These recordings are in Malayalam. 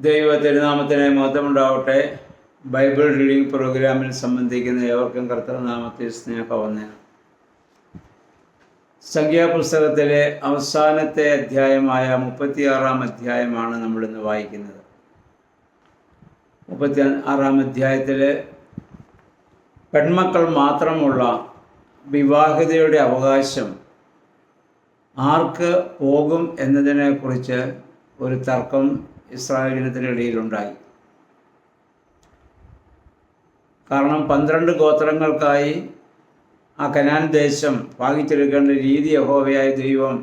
ദൈവ തിരുനാമത്തിന് മഹത്വമുണ്ടാവട്ടെ. ബൈബിൾ റീഡിംഗ് പ്രോഗ്രാമിൽ സംബന്ധിക്കുന്ന ഏവർക്കും കർത്തൃനാമത്തിൽ സ്നേഹവന്ദനം. സംഖ്യാപുസ്തകത്തിലെ അവസാനത്തെ അധ്യായമായ 36-ാം അധ്യായമാണ് നമ്മളിന്ന് വായിക്കുന്നത്. 36-ാം അധ്യായത്തിൽ പെൺമക്കൾ മാത്രമുള്ള വിവാഹിതയുടെ അവകാശം ആർക്ക് പോകും എന്നതിനെക്കുറിച്ച് ഒരു തർക്കം ഇസ്രായേൽ ജനത്തിനിടയിലുണ്ടായി. കാരണം 12 ഗോത്രങ്ങൾക്കായി ആ കനാൻ ദേശം ഭാഗിച്ചെടുക്കേണ്ട രീതി യഹോവയായ ദൈവം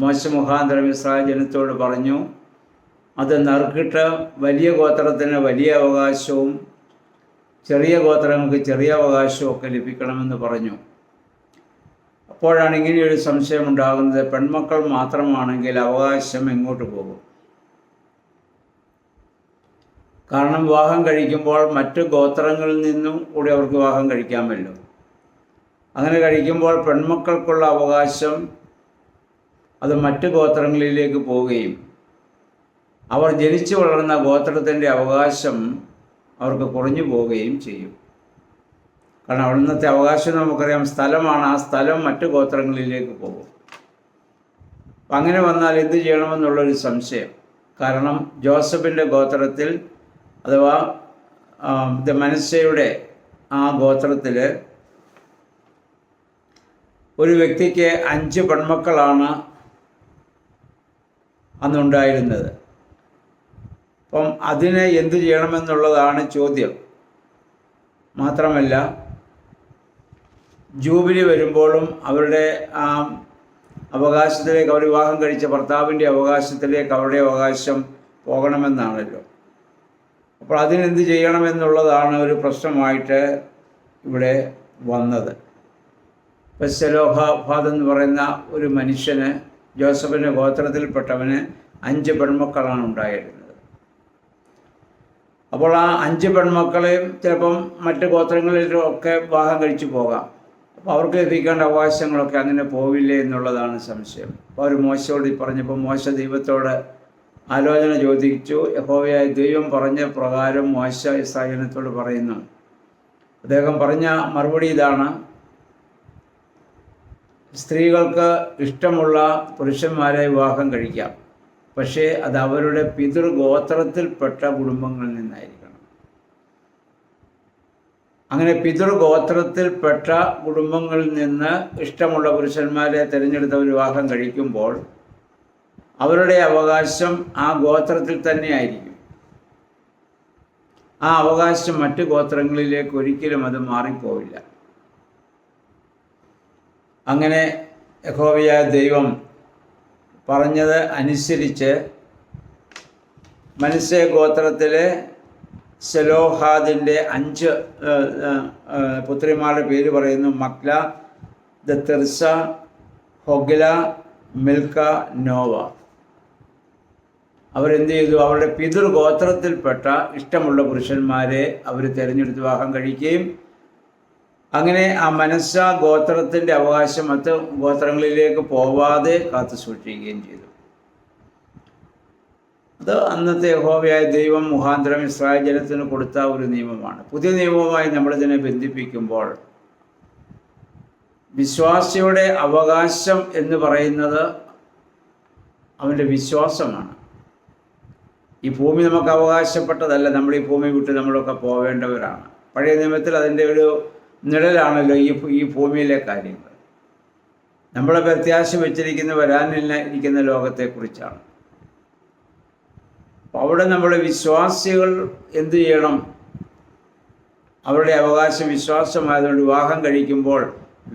മോശെ മുഖാന്തരം ഇസ്രായേൽ ജനത്തോട് പറഞ്ഞു. അത് നറുക്കിട്ട് വലിയ ഗോത്രത്തിന് വലിയ അവകാശവും ചെറിയ ഗോത്രങ്ങൾക്ക് ചെറിയ അവകാശവും ഒക്കെ ലഭിക്കണമെന്ന് പറഞ്ഞു. അപ്പോഴാണ് ഇങ്ങനെയൊരു സംശയം ഉണ്ടാകുന്നത്, പെൺമക്കൾ മാത്രമാണെങ്കിൽ അവകാശം എങ്ങോട്ട് പോകും? കാരണം വിവാഹം കഴിക്കുമ്പോൾ മറ്റ് ഗോത്രങ്ങളിൽ നിന്നും കൂടി അവർക്ക് വിവാഹം കഴിക്കാമല്ലോ. അങ്ങനെ കഴിക്കുമ്പോൾ പെൺമക്കൾക്കുള്ള അവകാശം അത് മറ്റ് ഗോത്രങ്ങളിലേക്ക് പോവുകയും അവർ ജനിച്ചു വളർന്ന ഗോത്രത്തിൻ്റെ അവകാശം അവർക്ക് കുറഞ്ഞു പോവുകയും ചെയ്യും. കാരണം അവിടുത്തെ അവകാശം നമുക്കറിയാം, സ്ഥലമാണ്. ആ സ്ഥലം മറ്റ് ഗോത്രങ്ങളിലേക്ക് പോകും. അപ്പം അങ്ങനെ വന്നാൽ എന്ത് ചെയ്യണമെന്നുള്ളൊരു സംശയം. കാരണം ജോസഫിൻ്റെ ഗോത്രത്തിൽ അഥവാ മനശ്ശെയുടെ ആ ഗോത്രത്തിൽ ഒരു വ്യക്തിക്ക് 5 പെൺമക്കളാണ് അന്നുണ്ടായിരുന്നത്. അപ്പം അതിനെ എന്തു ചെയ്യണമെന്നുള്ളതാണ് ചോദ്യം. മാത്രമല്ല, ജൂബിലി വരുമ്പോഴും അവരുടെ ആ അവകാശത്തിലേക്ക്, അവർ വിവാഹം കഴിച്ച ഭർത്താവിൻ്റെ അവകാശത്തിലേക്ക് അവരുടെ അവകാശം പോകണമെന്നാണല്ലോ. അപ്പോൾ അതിനെന്ത് ചെയ്യണമെന്നുള്ളതാണ് ഒരു പ്രശ്നമായിട്ട് ഇവിടെ വന്നത്. ഇപ്പം സെലോഫാദ് എന്ന് പറയുന്ന ഒരു മനുഷ്യന്, ജോസഫിൻ്റെ ഗോത്രത്തിൽപ്പെട്ടവന് 5 പെൺമക്കളാണ് ഉണ്ടായിരുന്നത്. അപ്പോൾ ആ 5 പെൺമക്കളെയും ചിലപ്പം മറ്റ് ഗോത്രങ്ങളിലൊക്കെ വിവാഹം കഴിച്ചു പോകാം. അപ്പോൾ അവർക്ക് ലഭിക്കേണ്ട അവകാശങ്ങളൊക്കെ അങ്ങനെ പോവില്ലേ എന്നുള്ളതാണ് സംശയം. അപ്പോൾ അവർ മോശയോട് പറഞ്ഞപ്പോൾ മോശ ദൈവത്തോട് ആലോചന ചോദിച്ചു. യഹോവയായ ദൈവം പറഞ്ഞ പ്രകാരം മോശ ഇസ്രായേൽ ജനത്തോട് പറയുന്നു. അദ്ദേഹം പറഞ്ഞ മറുപടി ഇതാണ്: സ്ത്രീകൾക്ക് ഇഷ്ടമുള്ള പുരുഷന്മാരെ വിവാഹം കഴിക്കാം, പക്ഷേ അത് അവരുടെ പിതൃഗോത്രത്തിൽപ്പെട്ട കുടുംബങ്ങളിൽ നിന്നായിരിക്കണം. അങ്ങനെ പിതൃഗോത്രത്തിൽപ്പെട്ട കുടുംബങ്ങളിൽ നിന്ന് ഇഷ്ടമുള്ള പുരുഷന്മാരെ തിരഞ്ഞെടുത്തവർ വിവാഹം കഴിക്കുമ്പോൾ അവരുടെ അവകാശം ആ ഗോത്രത്തിൽ തന്നെ ആയിരിക്കും. ആ അവകാശം മറ്റ് ഗോത്രങ്ങളിലേക്ക് ഒരിക്കലും അത് മാറിപ്പോവില്ല. അങ്ങനെ യഹോവയായ ദൈവം പറഞ്ഞത് അനുസരിച്ച് മനശ്ശെ ഗോത്രത്തിലെ സെലോഹാദിൻ്റെ 5 പുത്രിമാരുടെ പേര് പറയുന്നു: മക്ല, തിർസ, ഹൊഗ്ല, മിൽക്ക, നോവ. അവരെന്ത് ചെയ്തു? അവരുടെ പിതൃഗോത്രത്തിൽപ്പെട്ട ഇഷ്ടമുള്ള പുരുഷന്മാരെ അവർ തിരഞ്ഞെടുത്ത് വിവാഹം കഴിക്കുകയും അങ്ങനെ ആ മനശ്ശ ഗോത്രത്തിൻ്റെ അവകാശം മറ്റ് ഗോത്രങ്ങളിലേക്ക് പോവാതെ കാത്തു സൂക്ഷിക്കുകയും ചെയ്തു. അത് അന്നത്തെ യഹോവയായ ദൈവം മുഖാന്തരം ഇസ്രായേൽ ജനത്തിന് കൊടുത്ത ഒരു നിയമമാണ്. പുതിയ നിയമവുമായി നമ്മളിതിനെ ബന്ധിപ്പിക്കുമ്പോൾ വിശ്വാസിയുടെ അവകാശം എന്ന് പറയുന്നത് അവൻ്റെ വിശ്വാസമാണ്. ഈ ഭൂമി നമുക്ക് അവകാശപ്പെട്ടതല്ല. നമ്മൾ ഈ ഭൂമി വിട്ട് നമ്മളൊക്കെ പോവേണ്ടവരാണ്. പഴയ നിയമത്തിൽ അതിൻ്റെ ഒരു നിഴലാണല്ലോ ഈ ഭൂമിയിലെ കാര്യങ്ങൾ. നമ്മളെ പ്രത്യാശ വെച്ചിരിക്കുന്ന വരാനിരിക്കുന്ന ലോകത്തെക്കുറിച്ചാണ്. അപ്പോൾ അവിടെ നമ്മൾ വിശ്വാസികൾ എന്തു ചെയ്യണം? അവരുടെ അവകാശം വിശ്വാസമായതുകൊണ്ട് വിവാഹം കഴിക്കുമ്പോൾ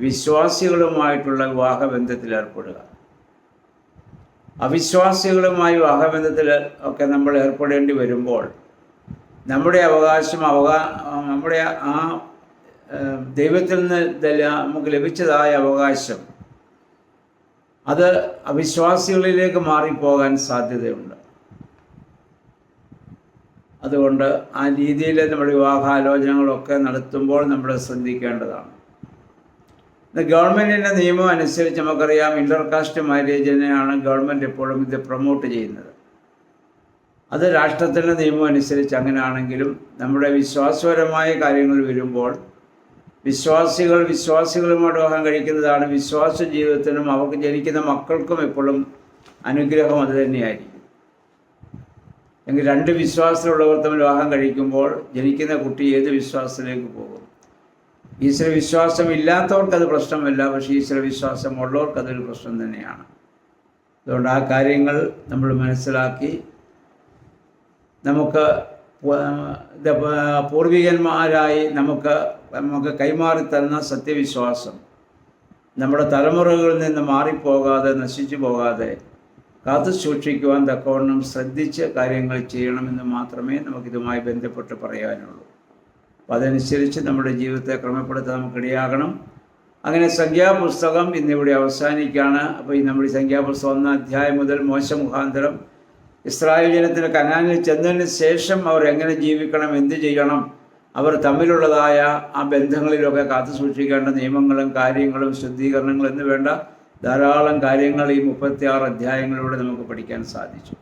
വിശ്വാസികളുമായിട്ടുള്ള വിവാഹബന്ധത്തിൽ ഏർപ്പെടുക. അവിശ്വാസികളുമായി വിവാഹബന്ധത്തിൽ ഒക്കെ നമ്മൾ ഏർപ്പെടേണ്ടി വരുമ്പോൾ നമ്മുടെ അവകാശം നമ്മുടെ ആ ദൈവത്തിൽ നിന്ന് നമുക്ക് ലഭിച്ചതായ അവകാശം അത് അവിശ്വാസികളിലേക്ക് മാറിപ്പോകാൻ സാധ്യതയുണ്ട്. അതുകൊണ്ട് ആ രീതിയിൽ നമ്മൾ വിവാഹാലോചനകളൊക്കെ നടത്തുമ്പോൾ നമ്മൾ ശ്രദ്ധിക്കേണ്ടതാണ്. ഗവൺമെൻറ്റിൻ്റെ നിയമം അനുസരിച്ച് നമുക്കറിയാം, ഇൻ്റർകാസ്റ്റ് മാരേജിനെയാണ് ഗവൺമെൻറ് എപ്പോഴും ഇത് പ്രൊമോട്ട് ചെയ്യുന്നത്. അത് രാഷ്ട്രത്തിൻ്റെ നിയമം അനുസരിച്ച് അങ്ങനെയാണെങ്കിലും നമ്മുടെ വിശ്വാസപരമായ കാര്യങ്ങൾ വരുമ്പോൾ വിശ്വാസികളുമായിട്ട് വിവാഹം കഴിക്കുന്നതാണ് വിശ്വാസ ജീവിതത്തിനും അവർക്ക് ജനിക്കുന്ന മക്കൾക്കും എപ്പോഴും അനുഗ്രഹം അത് തന്നെയായിരിക്കും. എങ്കിൽ രണ്ട് വിശ്വാസത്തിലുള്ളവർ തമ്മിൽ വിവാഹം കഴിക്കുമ്പോൾ ജനിക്കുന്ന കുട്ടി ഏത് വിശ്വാസത്തിലേക്ക് പോകും? ഈശ്വര വിശ്വാസം ഇല്ലാത്തവർക്കത് പ്രശ്നമല്ല, പക്ഷേ ഈശ്വര വിശ്വാസം ഉള്ളവർക്കതൊരു പ്രശ്നം തന്നെയാണ്. അതുകൊണ്ട് ആ കാര്യങ്ങൾ നമ്മൾ മനസ്സിലാക്കി നമുക്ക് പൂർവികന്മാരായി നമുക്ക് കൈമാറി തന്ന സത്യവിശ്വാസം നമ്മുടെ തലമുറകളിൽ നിന്ന് മാറിപ്പോകാതെ നശിച്ചു പോകാതെ കാത്തു സൂക്ഷിക്കുവാൻ തക്കവണ്ണം ശ്രദ്ധിച്ച് കാര്യങ്ങൾ ചെയ്യണമെന്ന് മാത്രമേ നമുക്കിതുമായി ബന്ധപ്പെട്ട് പറയാനുള്ളൂ. അപ്പോൾ അതനുസരിച്ച് നമ്മുടെ ജീവിതത്തെ ക്രമപ്പെടുത്താൻ നമുക്കിടയാകണം. അങ്ങനെ സംഖ്യാപുസ്തകം ഇന്നിവിടെ അവസാനിക്കുകയാണ്. അപ്പോൾ ഈ നമ്മുടെ സംഖ്യാപുസ്തകം 1 അധ്യായം മുതൽ മോശ മുഖാന്തരം ഇസ്രായേൽ ജനത്തിന് കനാനിൽ ചെന്നതിന് ശേഷം അവർ എങ്ങനെ ജീവിക്കണം, എന്ത് ചെയ്യണം, അവർ തമ്മിലുള്ളതായ ആ ബന്ധങ്ങളിലൊക്കെ കാത്തു സൂക്ഷിക്കേണ്ട നിയമങ്ങളും കാര്യങ്ങളും ശുദ്ധീകരണങ്ങളും എന്ന് വേണ്ട ധാരാളം കാര്യങ്ങൾ ഈ 36 അധ്യായങ്ങളിലൂടെ നമുക്ക് പഠിക്കാൻ സാധിച്ചു.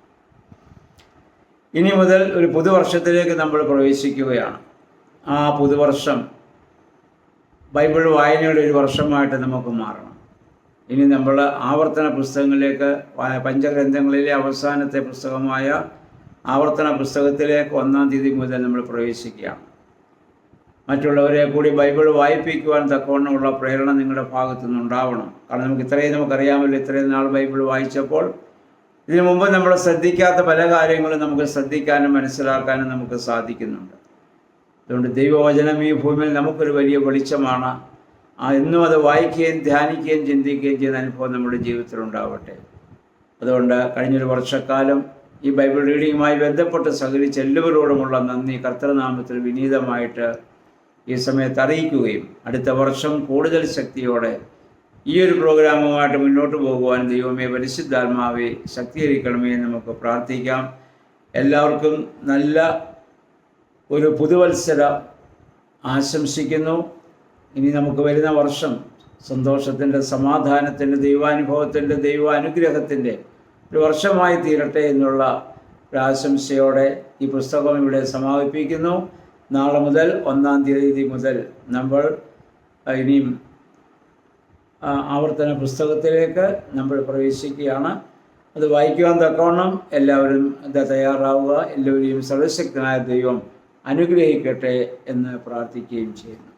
ഇനി മുതൽ ഒരു പുതുവർഷത്തിലേക്ക് നമ്മൾ പ്രവേശിക്കുകയാണ്. ആ പുതുവർഷം ബൈബിൾ വായനയുടെ ഒരു വർഷമായിട്ട് നമുക്ക് മാറണം. ഇനി നമ്മൾ ആവർത്തന പുസ്തകങ്ങളിലേക്ക്, പഞ്ചഗ്രന്ഥങ്ങളിലെ അവസാനത്തെ പുസ്തകമായ ആവർത്തന പുസ്തകത്തിലേക്ക് 1-ാം തീയതി മുതൽ നമ്മൾ പ്രവേശിക്കുകയാണ്. മറ്റുള്ളവരെ കൂടി ബൈബിൾ വായിപ്പിക്കുവാൻ തക്കവണ്ണമുള്ള പ്രേരണ നിങ്ങളുടെ ഭാഗത്തു നിന്നുണ്ടാവണം. കാരണം നമുക്കറിയാമല്ലോ, ഇത്രയും നാൾ ബൈബിൾ വായിച്ചപ്പോൾ ഇതിനു മുമ്പ് നമ്മൾ ശ്രദ്ധിക്കാത്ത പല കാര്യങ്ങളും നമുക്ക് ശ്രദ്ധിക്കാനും മനസ്സിലാക്കാനും നമുക്ക് സാധിക്കുന്നുണ്ട്. അതുകൊണ്ട് ദൈവവചനം ഈ ഭൂമിയിൽ നമുക്കൊരു വലിയ വെളിച്ചമാണ്. എന്നും അത് വായിക്കുകയും ധ്യാനിക്കുകയും ചിന്തിക്കുകയും ചെയ്യുന്ന അനുഭവം നമ്മുടെ ജീവിതത്തിൽ ഉണ്ടാവട്ടെ. അതുകൊണ്ട് കഴിഞ്ഞൊരു വർഷക്കാലം ഈ ബൈബിൾ റീഡിങ്ങുമായി ബന്ധപ്പെട്ട് സഹകരിച്ച എല്ലാവരോടുമുള്ള നന്ദി കർത്തൃനാമത്തിൽ വിനീതമായിട്ട് ഈ സമയത്ത് അറിയിക്കുകയും അടുത്ത വർഷം കൂടുതൽ ശക്തിയോടെ ഈ ഒരു പ്രോഗ്രാമുമായിട്ട് മുന്നോട്ട് പോകുവാൻ ദൈവമേ പരിശുദ്ധാത്മാവെ ശക്തീകരിക്കണമേ എന്ന് നമുക്ക് പ്രാർത്ഥിക്കാം. എല്ലാവർക്കും നല്ല ഒരു പുതുവത്സരം ആശംസിക്കുന്നു. ഇനി നമുക്ക് വരുന്ന വർഷം സന്തോഷത്തിൻ്റെ, സമാധാനത്തിൻ്റെ, ദൈവാനുഭവത്തിൻ്റെ, ദൈവാനുഗ്രഹത്തിൻ്റെ ഒരു വർഷമായി തീരട്ടെ എന്നുള്ള ഒരു ആശംസയോടെ ഈ പുസ്തകം ഇവിടെ സമാപിപ്പിക്കുന്നു. നാളെ മുതൽ 1-ാം തീയതി മുതൽ നമ്മൾ ഇനിയും ആവർത്തന പുസ്തകത്തിലേക്ക് നമ്മൾ പ്രവേശിക്കുകയാണ്. അത് വായിക്കുവാൻ തക്കവണ്ണം എല്ലാവരും തയ്യാറാവുക. എല്ലാവരെയും സർവശക്തനായ ദൈവം അനുഗ്രഹിക്കട്ടെ എന്ന് പ്രാർത്ഥിക്കുകയും ചെയ്യുന്നു.